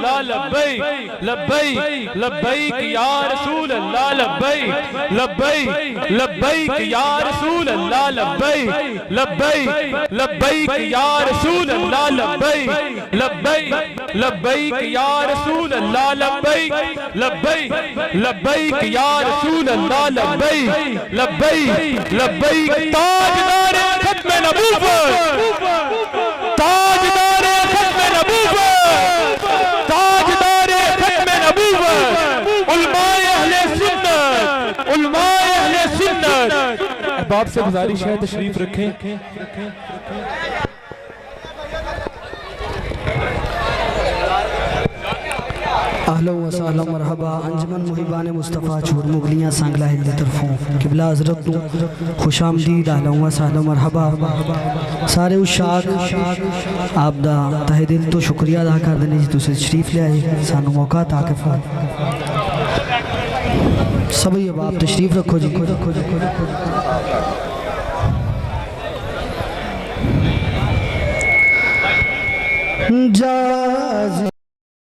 लब्बैक लब्बैक लब्बैक या रसूल अल्लाह लब्बैक लब्बैक लब्बैक या रसूल अल्लाह लब्बैक लब्बैक लब्बैक या रसूल अल्लाह लब्बैक लब्बैक लब्बैक या रसूल अल्लाह लब्बैक लब्बैक लब्बैक या रसूल अल्लाह लब्बैक लब्बैक लब्बैक ताजदार खत्म नबूवत ताजदार खत्म नबूवत ताजदार खत्म नबूवत उलमाए अहले सुन्नत उलमाए अहले सुन्नत। बाप से गुजारिश है तशरीफ रखें। अहलो व सहलो मरहबा अंजमन मुहिबान मुस्तफ़ा छोड़ मुगलियाँ सांगला हिंद तरफों किबला हज़रत तू खुशामदीद अहलो व सहलो मरहबा सारे उशाक आप दा तहे दिल तो शुक्रिया अदा कर देने जी तुसे तशरीफ ले आए सानू मौका ता के सभी अब आप तशरीफ रखो जी। जाज़